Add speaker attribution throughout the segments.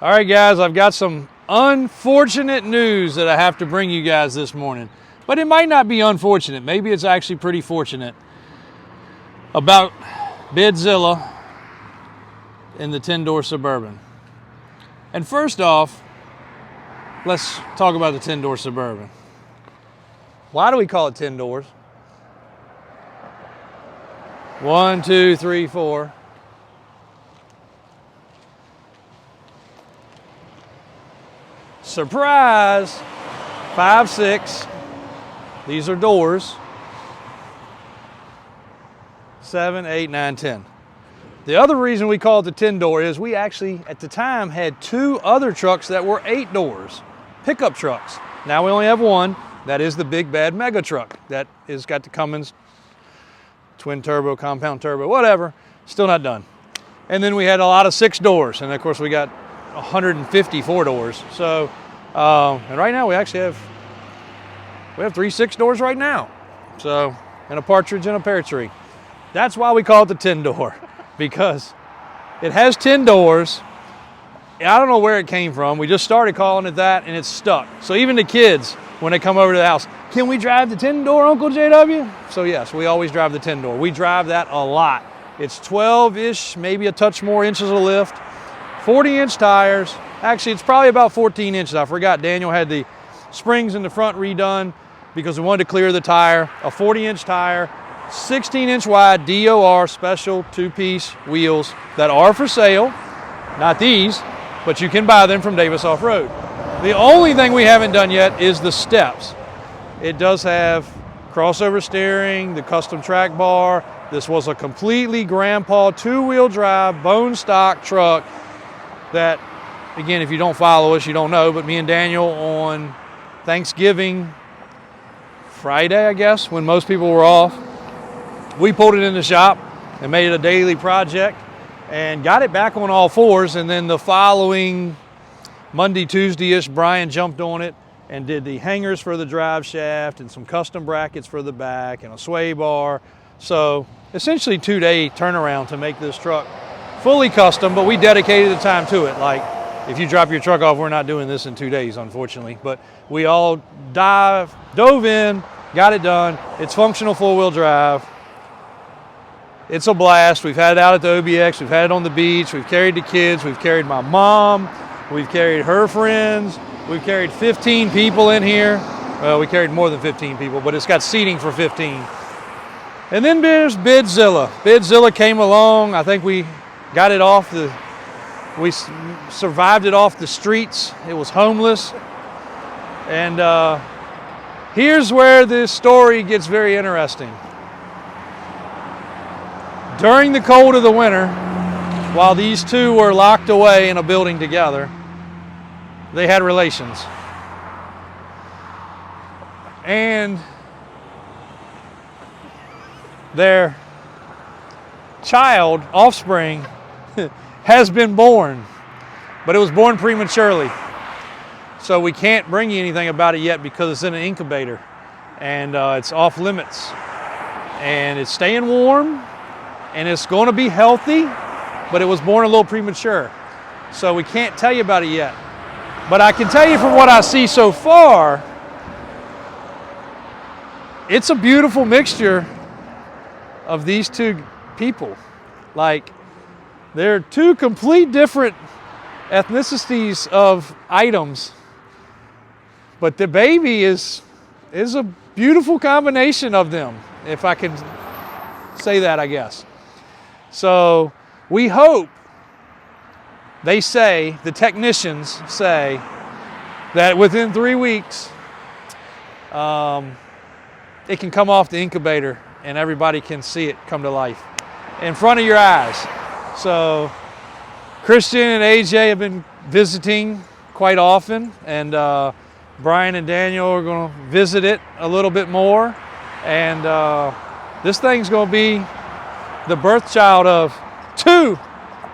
Speaker 1: All right, guys, I've got some unfortunate news that I have to bring you guys this morning. But it might not be unfortunate. Maybe it's actually pretty fortunate about Bedzilla in the 10-door Suburban. And first off, let's talk about the 10-door Suburban. Why do we call it 10 doors? 1, 2, 3, 4. Surprise! 5, 6. These are doors. 7, 8, 9, 10. The other reason we call it the 10-door is we actually, at the time, had 2 other trucks that were 8 doors, pickup trucks. Now we only have one. That is the big bad mega truck. That is got the Cummins twin turbo, compound turbo, whatever. Still not done. And then we had a lot of 6 doors, and of course we got 154 doors. So, and right now we actually have 3 6 doors right now. So, and a partridge and a pear tree. That's why we call it the 10-door, because it has 10 doors. I don't know where it came from. We just started calling it that, and it's stuck. So even the kids, when they come over to the house, can we drive the 10-door, Uncle JW? So yes, we always drive the 10-door. We drive that a lot. It's 12-ish, maybe a touch more inches of lift, 40-inch tires. Actually, it's probably about 14 inches. I forgot Daniel had the springs in the front redone because we wanted to clear the tire. A 40-inch tire, 16-inch wide DOR special 2-piece wheels that are for sale. Not these, but you can buy them from Davis Off-Road. The only thing we haven't done yet is the steps. It does have crossover steering, the custom track bar. This was a completely grandpa 2-wheel drive bone stock truck that, again, if you don't follow us, you don't know, but me and Daniel on Thanksgiving Friday, I guess, when most people were off, we pulled it in the shop and made it a daily project and got it back on all fours. And then the following Monday, Tuesday-ish, Brian jumped on it and did the hangers for the drive shaft and some custom brackets for the back and a sway bar. So essentially 2-day turnaround to make this truck fully custom, but we dedicated the time to it. Like, if you drop your truck off, we're not doing this in 2 days, unfortunately. But we all dove in, got it done. It's functional 4-wheel drive. It's a blast. We've had it out at the OBX. We've had it on the beach. We've carried the kids. We've carried my mom. We've carried her friends. We've carried 15 people in here. Well, we carried more than 15 people, but it's got seating for 15. And then there's Bedzilla. Bedzilla came along. I think we got it off we survived it off the streets. It was homeless. And here's where this story gets very interesting. During the cold of the winter, while these two were locked away in a building together, they had relations. And their child, offspring, has been born, but it was born prematurely. So we can't bring you anything about it yet because it's in an incubator and it's off limits. And it's staying warm and it's going to be healthy, but it was born a little premature. So we can't tell you about it yet. But I can tell you from what I see so far, it's a beautiful mixture of these two people. Like, they're 2 complete different ethnicities of items, but the baby is a beautiful combination of them, if I can say that, I guess. So we hope, they say, the technicians say, that within 3 weeks, it can come off the incubator and everybody can see it come to life in front of your eyes. So Christian and AJ have been visiting quite often, and Brian and Daniel are going to visit it a little bit more. And this thing's going to be the birth child of 2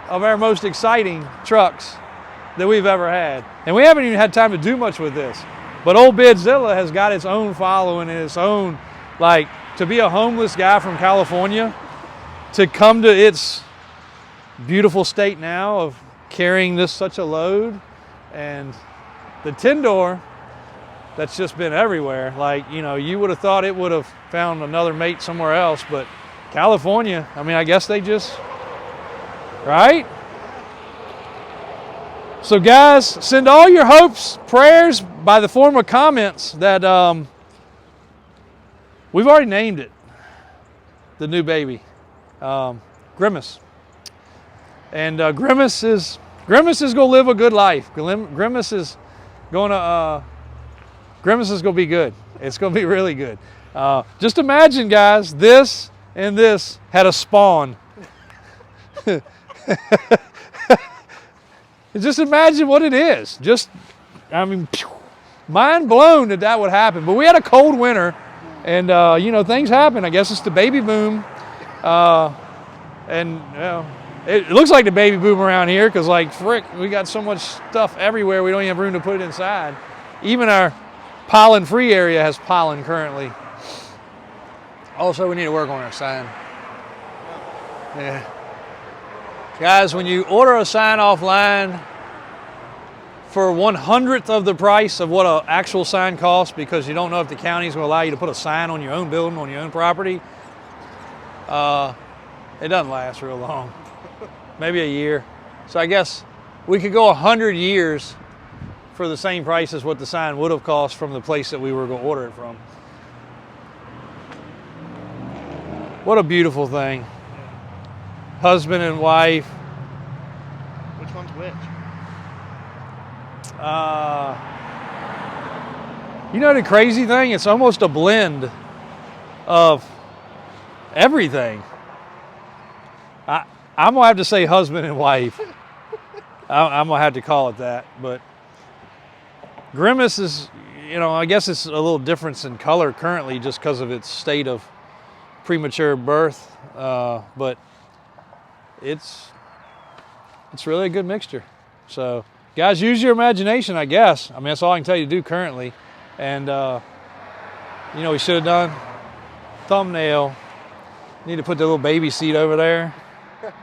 Speaker 1: of our most exciting trucks that we've ever had. And we haven't even had time to do much with this. But old Bedzilla has got its own following and its own, like, to be a homeless guy from California, to come to its beautiful state now of carrying this such a load. And the 10-door, that's just been everywhere. Like, you know, you would have thought it would have found another mate somewhere else, but California, I mean, I guess they just, right? So guys, send all your hopes, prayers by the form of comments that we've already named it, the new baby, Grimace. And Grimace is gonna live a good life. Grimace is gonna be good. It's gonna be really good. Just imagine, guys, this and this had a spawn. Just imagine what it is. Just, I mean, mind blown that that would happen. But we had a cold winter, and you know, things happen. I guess it's the baby boom, and you know, it looks like the baby boom around here because, like, frick, we got so much stuff everywhere. We don't even have room to put it inside. Even our pollen-free area has pollen currently. Also, we need to work on our sign. Yeah. Guys, when you order a sign offline for 1/100th of the price of what an actual sign costs, because you don't know if the county's going to allow you to put a sign on your own building, on your own property, it doesn't last real long. Maybe a year. So I guess we could go 100 years for the same price as what the sign would have cost from the place that we were going to order it from. What a beautiful thing. Husband and wife.
Speaker 2: Which one's which?
Speaker 1: You know the crazy thing? It's almost a blend of everything. I'm gonna have to say husband and wife. I'm gonna have to call it that. But Grimace is, you know, I guess it's a little difference in color currently just because of its state of premature birth, but it's really a good mixture. So guys, use your imagination, I guess. I mean, that's all I can tell you to do currently. And you know, we should have done thumbnail. Need to put the little baby seat over there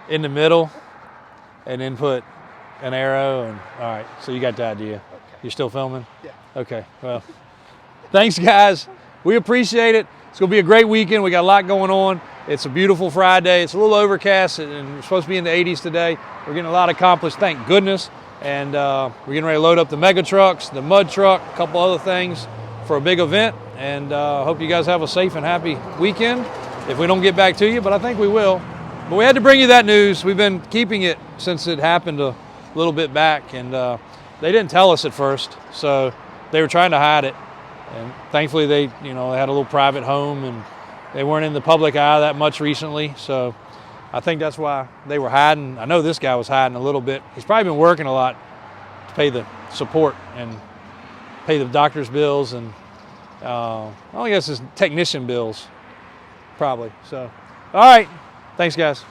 Speaker 1: in the middle, and then put an arrow. And all right, so you got the idea. Okay. You're still filming?
Speaker 2: Yeah.
Speaker 1: Okay. Well, thanks, guys. We appreciate it. It's going to be a great weekend. We got a lot going on. It's a beautiful Friday. It's a little overcast, and we're supposed to be in the 80s today. We're getting a lot accomplished, thank goodness. And we're getting ready to load up the mega trucks, the mud truck, a couple other things for a big event. And hope you guys have a safe and happy weekend if we don't get back to you, but I think we will. But we had to bring you that news. We've been keeping it since it happened a little bit back, and they didn't tell us at first, so they were trying to hide it. And thankfully they had a little private home, and they weren't in the public eye that much recently. So I think that's why they were hiding. I know this guy was hiding a little bit. He's probably been working a lot to pay the support and pay the doctor's bills, and I guess his technician bills, probably. So, all right. Thanks, guys.